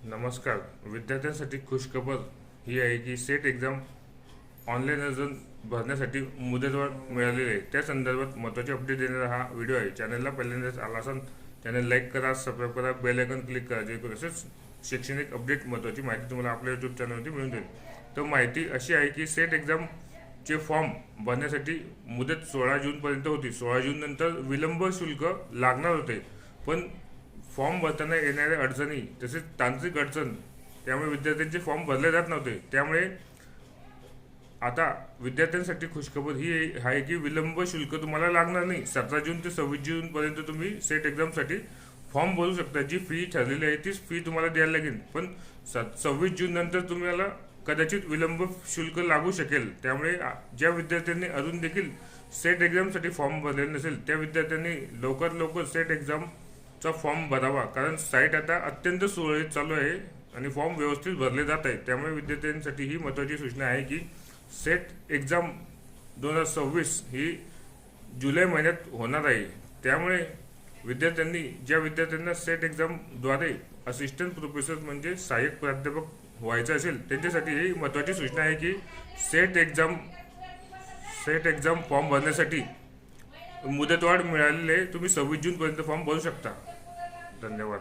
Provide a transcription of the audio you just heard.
नमस्कार. विद्यार्थ्यांसाठी खुशखबर ही आहे की सेट एक्झाम ऑनलाईन अर्ज भरण्यासाठी मुदतवाढ मिळालेली आहे. त्या संदर्भात महत्त्वाची अपडेट देणारा हा व्हिडिओ आहे. चॅनलला पहिल्यांदाच आला असाल चॅनल लाईक करा, सबस्क्राईब करा, बेल आयकॉन क्लिक करा, जेणेकरून असेच शैक्षणिक अपडेट महत्त्वाची माहिती तुम्हाला आपल्या यूट्यूब चॅनलवरती मिळून जाईल. तर माहिती अशी आहे की सेट एक्झामचे फॉर्म भरण्यासाठी मुदत 16 जूनपर्यंत होती. 16 जून नंतर विलंब शुल्क लागणार होते, पण फॉर्म भरताना येणाऱ्या अडचणी तसेच तांत्रिक अडचण त्यामुळे विद्यार्थ्यांचे फॉर्म भरले जात नव्हते. त्यामुळे आता विद्यार्थ्यांसाठी खुशखबर ही आहे की विलंब शुल्क तुम्हाला लागणार नाही. 17 जून ते 26 जूनपर्यंत तुम्ही सेट एक्झामसाठी फॉर्म भरू शकता. जी फी ठरलेली आहे तीच फी तुम्हाला द्यायला लागेल, पण 26 जून नंतर तुम्हाला कदाचित विलंब शुल्क लागू शकेल. त्यामुळे ज्या विद्यार्थ्यांनी अजून देखील सेट एक्झामसाठी फॉर्म भरलेला नसेल त्या विद्यार्थ्यांनी लवकरात लवकर सेट एक्झामचा फॉर्म भरावा, कारण साईट आता अत्यंत सुरळीत चालू आहे आणि फॉर्म व्यवस्थित भरले जात आहेत. त्यामुळे विद्यार्थ्यांसाठी ही महत्त्वाची सूचना आहे की सेट एक्झाम 2026 ही जुलै महिन्यात होणार आहे. त्यामुळे ज्या विद्यार्थ्यांना सेट एक्झामद्वारे असिस्टंट प्रोफेसर म्हणजे सहाय्यक प्राध्यापक व्हायचं असेल त्यांच्यासाठी ही महत्त्वाची सूचना आहे की सेट एक्झाम फॉर्म भरण्यासाठी मुदतवाढ मिळालेली आहे. तुम्ही 26 जूनपर्यंत फॉर्म भरू शकता. धन्यवाद.